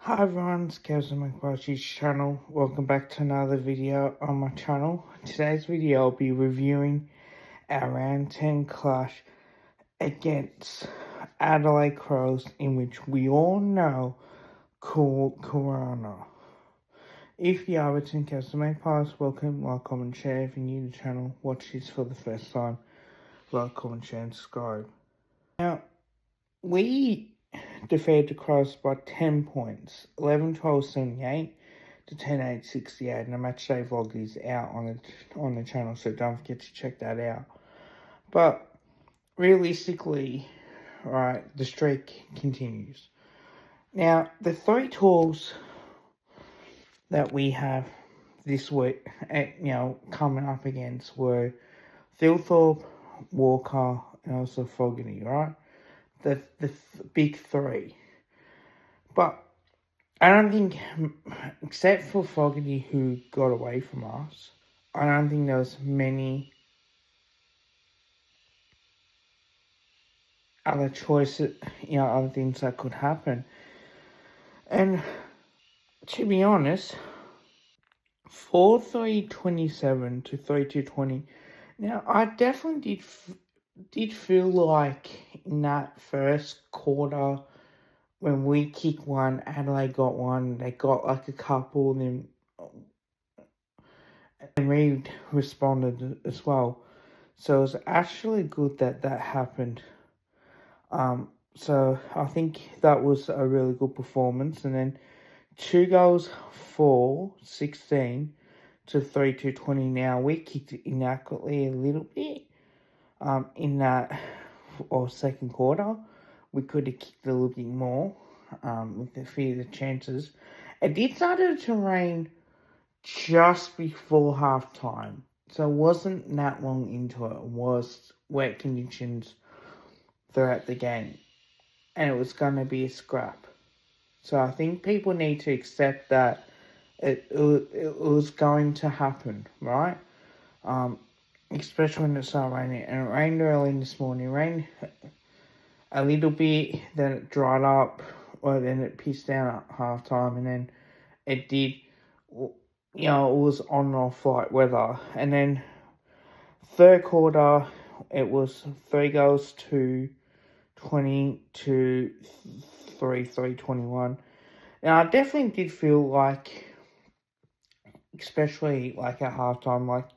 Hi everyone, it's Kevin McQuarrie's channel. Welcome back to another video on my channel. Today's video I'll be reviewing our round 10 clash against Adelaide Crows, in which we all know Corona. If you are returning to Magpies, welcome, like, comment, share. If you're new to the channel, watch this for the first time, like, comment, share and subscribe. Now, we defeated the Crows by 10 points, 11-12-78 to 10-8-68, and the matchday vlog is out on the channel, so don't forget to check that out. But realistically, right, the streak continues. Now, the 3 tools that we have this week, coming up against were Thilthorpe, Walker, and also Fogarty, right? The big 3. But I don't think, except for Fogarty who got away from us, I don't think there was many other choices, other things that could happen. And to be honest, 4-3-27 to 3-2-20. Now, I definitely did feel like in that first quarter, when we kicked one, Adelaide got one, they got like a couple, and Reed responded as well. So it was actually good that happened. So I think that was a really good performance. And then 2 goals, 4-16 to 3-2-20. Now, we kicked it inaccurately a little bit in that second quarter. We could have kicked a little bit more with a few of the chances. It did start to rain just before half time, so it wasn't that long into it. It was wet conditions throughout the game, and it was going to be a scrap. So I think people need to accept that it was going to happen, right? Especially when it started raining, and it rained early this morning. It rained a little bit, then it dried up, or then it pissed down at half time, and then it did. It was on and off like weather. And then third quarter, it was 3 goals to 20 to 3-21. Now, I definitely did feel like, especially like at halftime, like,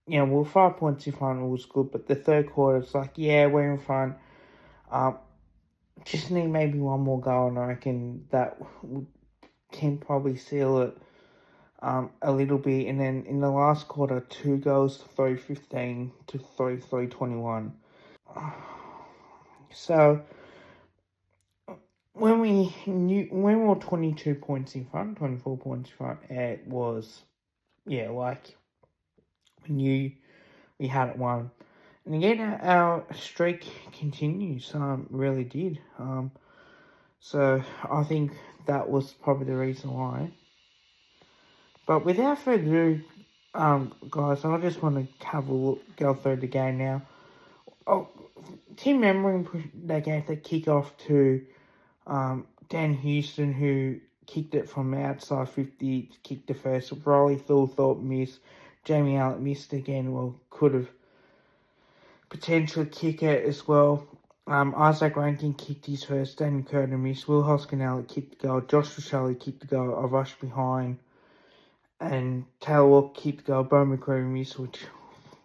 we're 5 points in front, it was good, but the third quarter, it's like, yeah, we're in front. Just need maybe one more goal, and I reckon that can probably seal it a little bit. And then in the last quarter, 2 goals to 3-15 to 3-21. So when we were 22 points in front, 24 points in front, it was, like we knew we had it won. And again, our streak continues. Really did. So I think that was probably the reason why. But without further ado, guys, I just want to have a look, go through the game now. Tim Membrane, they gave the kick-off to Dan Houston, who kicked it from outside 50, kicked the first. Riley Thilthorpe missed. Jamie Allett missed again, could have potentially kicked it as well. Isaac Rankin kicked his first. Danny Curtin missed. Will Hoskin-Allett kicked the goal. Josh Rochelle kicked the goal. I rushed behind. And Taylor Walker kicked the goal. Bo McCreary missed, which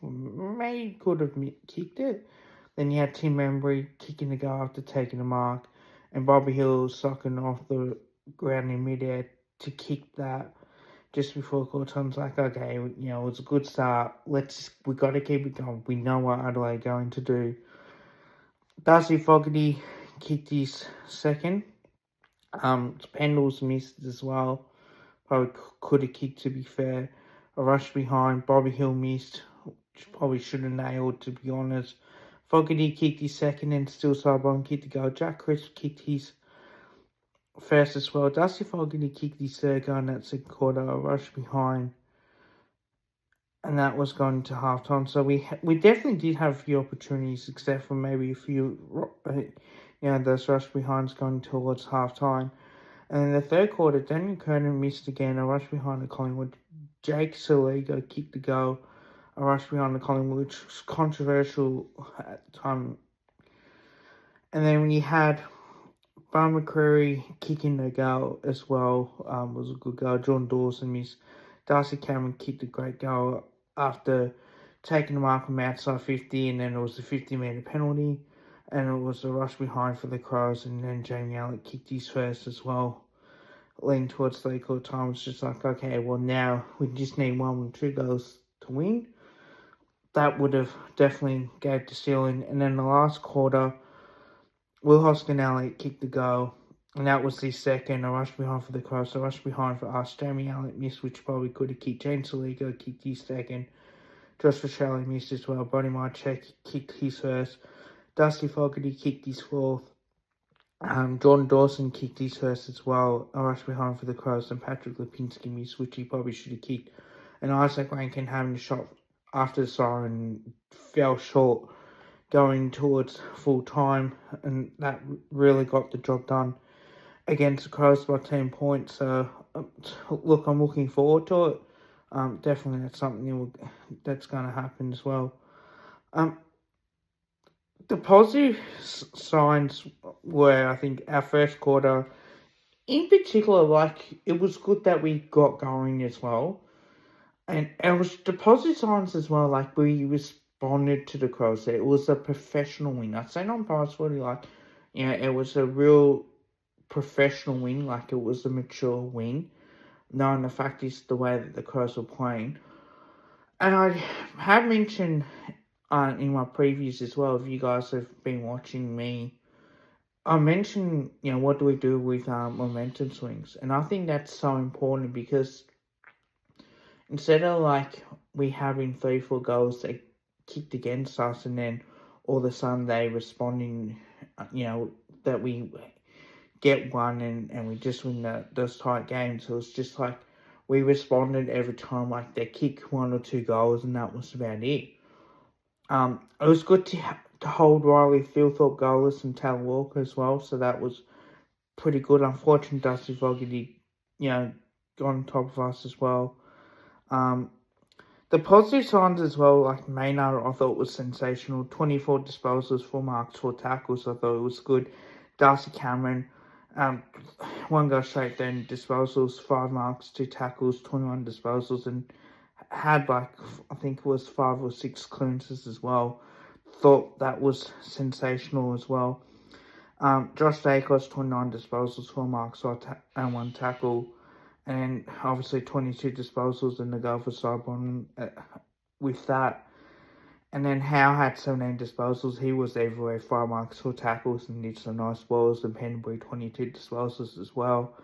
maybe could have kicked it. Then you had Tim Embry kicking the goal after taking the mark. And Bobby Hill sucking off the ground in midair to kick that just before quarter time. It's like, okay, it was a good start. We got to keep it going. We know what Adelaide are going to do. Darcy Fogarty kicked his second. Pendles missed as well. Probably could have kicked, to be fair. A rush behind. Bobby Hill missed, which probably should have nailed, to be honest. Fogarty kicked his second and still Sarbon kicked the goal. Jack Crisp kicked his first as well. Dusty Fogarty kicked his third goal in that second quarter. A rush behind. And that was going to halftime. So we definitely did have a few opportunities, except for maybe a few, those rush behinds going towards halftime. And in the third quarter, Daniel Kernan missed again, a rush behind the Collingwood. Jake Saligo kicked the goal, a rush behind the Collingwood, which was controversial at the time. And then when you had Brian McCreary kicking the goal as well, was a good goal. John Dawson missed. Darcy Cameron kicked a great goal after taking the mark from outside 50, and then it was a 50-metre penalty, and it was a rush behind for the Crows, and then Jamie Allett kicked his first as well, leading towards three-quarter time. It's just like, okay, well now we just need 1 or 2 goals to win. That would have definitely gave the ceiling. And then the last quarter, Will Hoskin-Elliott kicked the goal, and that was his second. A rush behind for the Crows, a rush behind for us. Jamie Allett missed, which probably could have kicked. James Saligo kicked his second. Josh Shelley missed as well. Bonnie Marchek kicked his first. Dusty Fogarty kicked his fourth. Jordan Dawson kicked his first as well. A rush behind for the Crows, and Patrick Lipinski missed, which he probably should have kicked. And Isaac Rankin having a shot after the siren fell short, going towards full time, and that really got the job done against the Crows by 10 points. So, look, I'm looking forward to it. Definitely that's something that's going to happen as well. The positive signs were, I think, our first quarter, in particular, like, it was good that we got going as well. And it was the positive signs as well, like, we responded to the Crows. It was a professional win. I'd say not prize footy, like, it was a real professional win, like, it was a mature win, knowing the fact is the way that the Crows were playing. And I have mentioned in my previews as well, if you guys have been watching me, I mentioned, what do we do with momentum swings? And I think that's so important because instead of, like, we having 3-4 goals that kicked against us and then all of a sudden they responding, that we get one and we just win those tight games. So it's just like we responded every time, like they kick 1 or 2 goals, and that was about it. It was good to hold Riley Philthorpe goalless and Tal Walker as well, so that was pretty good. Unfortunately, Dusty Fogarty, got on top of us as well. The positive signs as well, like Maynard, I thought was sensational. 24 disposals, 4 marks, 4 tackles. I thought it was good. Darcy Cameron, 1 goal straight then, disposals, 5 marks, 2 tackles, 21 disposals, and had, like, I think it was 5 or 6 clearances as well. Thought that was sensational as well. Josh Dacos, 29 disposals, 4 marks, and 1 tackle. And obviously 22 disposals in the goal for Sidebon with that. And then Howe had 17 disposals. He was everywhere, 5 marks, 4 tackles, and did some nice balls. And Pendlebury, 22 disposals as well.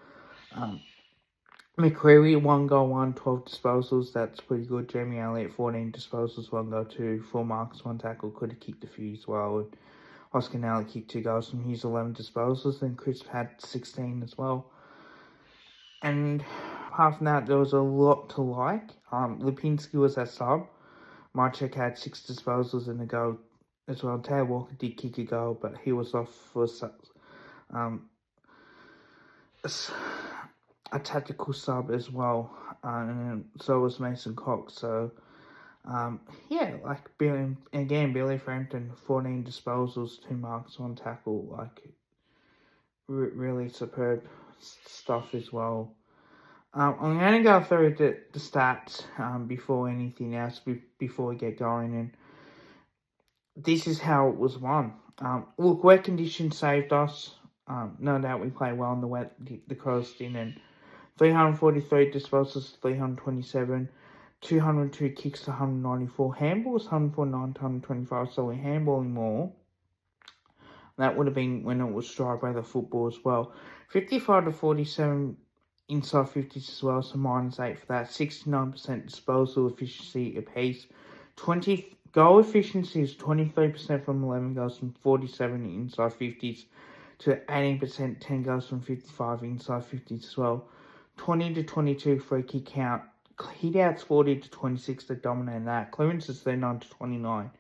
McCreary, 1 goal, 12 disposals. That's pretty good. Jamie Elliott, 14 disposals, 1 goal, 2, 4 marks, 1 tackle. Could have kicked a few as well. And Oscar Elliott kicked 2 goals from his 11 disposals. And Chris had 16 as well. And apart from that, there was a lot to like. Lipinski was that sub. Marchek had 6 disposals in the goal as well. Taylor Walker did kick a goal, but he was off for a tactical sub as well. And so was Mason Cox. So, Billy Frampton, 14 disposals, 2 marks, 1 tackle. Like, really superb stuff as well. I'm going to go through the stats before anything else, before we get going, and this is how it was won. Look, wet conditions saved us. No doubt we played well in the wet, the Crows did, and 343 disposals, 327, 202 kicks to 194, handballs 149 to 125, so we're handballing more. That would have been when it was strike by the football as well. 55 to 47 inside 50s as well, so -8 for that. 69% disposal efficiency apiece. 20 goal efficiency is 23% from 11 goals from 47 inside 50s to 18%, 10 goals from 55 inside 50s as well. 20 to 22 free kick count. Hit outs 40 to 26 to dominate that. Clearances 39 to 29.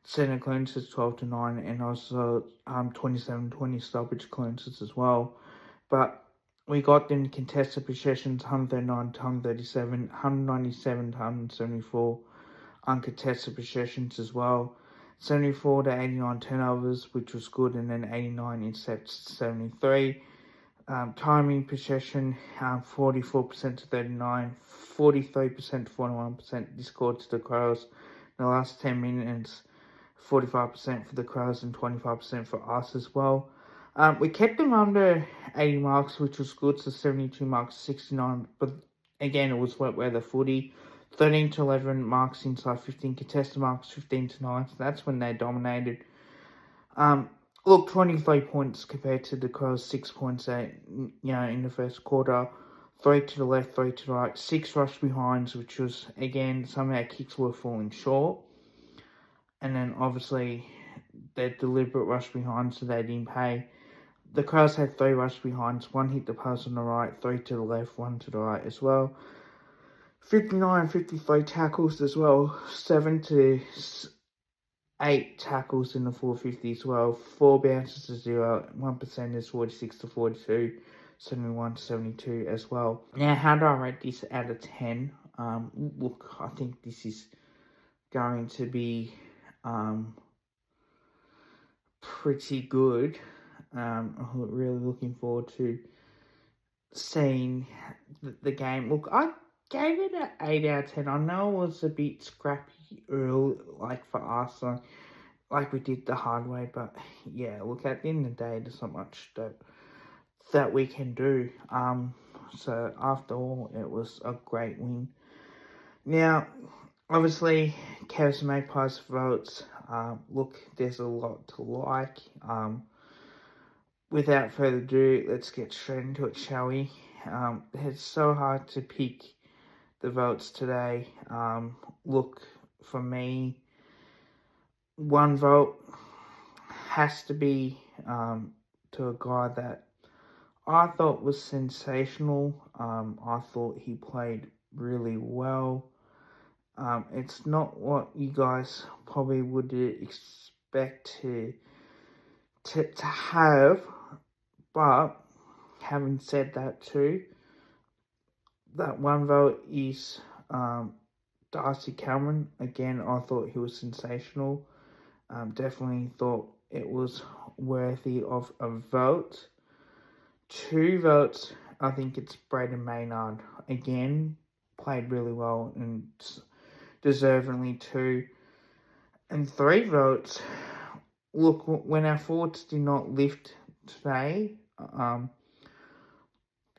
Centre clearances 12 to 9, and also 27-20 stoppage clearances as well. But we got them contested possessions 139 to 137, 197 to 174 uncontested possessions as well. 74 to 89 turnovers, which was good, and then 89 intercepts to 73. Timing possession, 44% to 39, 43% to 41% discord to the Crows. In the last 10 minutes, 45% for the Crows and 25% for us as well. We kept them under 80 marks, which was good, so 72 marks, 69, but again, it was wet weather footy. 13 to 11 marks inside 15, contested marks 15 to 9, so that's when they dominated. Look, 23 points compared to the Crows, 6 points in the first quarter. 3 to the left, 3 to the right, 6 rush behinds, which was, again, some of our kicks were falling short. And then, obviously, their deliberate rush behind, so they didn't pay. The Crows had 3 rush behinds, 1 hit the post on the right, 3 to the left, 1 to the right as well. 59, 53 tackles as well, 7 to 8 tackles in the 450 as well, 4 bounces to 0, 1% is 46 to 42, 71 to 72 as well. Now, how do I rate this out of 10? Look, I think this is going to be pretty good. I'm really looking forward to seeing the game. Look, I gave it an 8 out of 10. I know it was a bit scrappy early, for us, like we did the hard way, but yeah, look, at the end of the day, there's not much that we can do. So after all, it was a great win. Now, obviously, Cavs and Magpies votes. Look, there's a lot to like. Without further ado, let's get straight into it, shall we? It's so hard to pick the votes today. Look, for me, one vote has to be to a guy that I thought was sensational. I thought he played really well. It's not what you guys probably would expect to have, but having said that too, that one vote is Darcy Cameron. Again, I thought he was sensational. Definitely thought it was worthy of a vote. 2 votes, I think it's Braden Maynard. Again, played really well and deservingly too. And 3 votes, look, when our forwards did not lift today,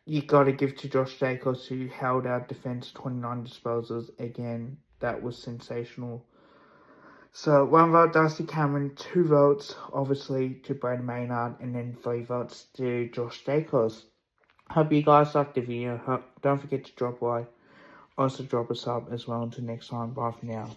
you got to give to Josh Jacobs, who held our defence 29 disposals. Again, that was sensational. So 1 vote, Darcy Cameron, 2 votes, obviously, to Braden Maynard, and then 3 votes to Josh Jacobs. Hope you guys liked the video. Don't forget to drop a like. Also drop a sub as well. Until next time, bye for now.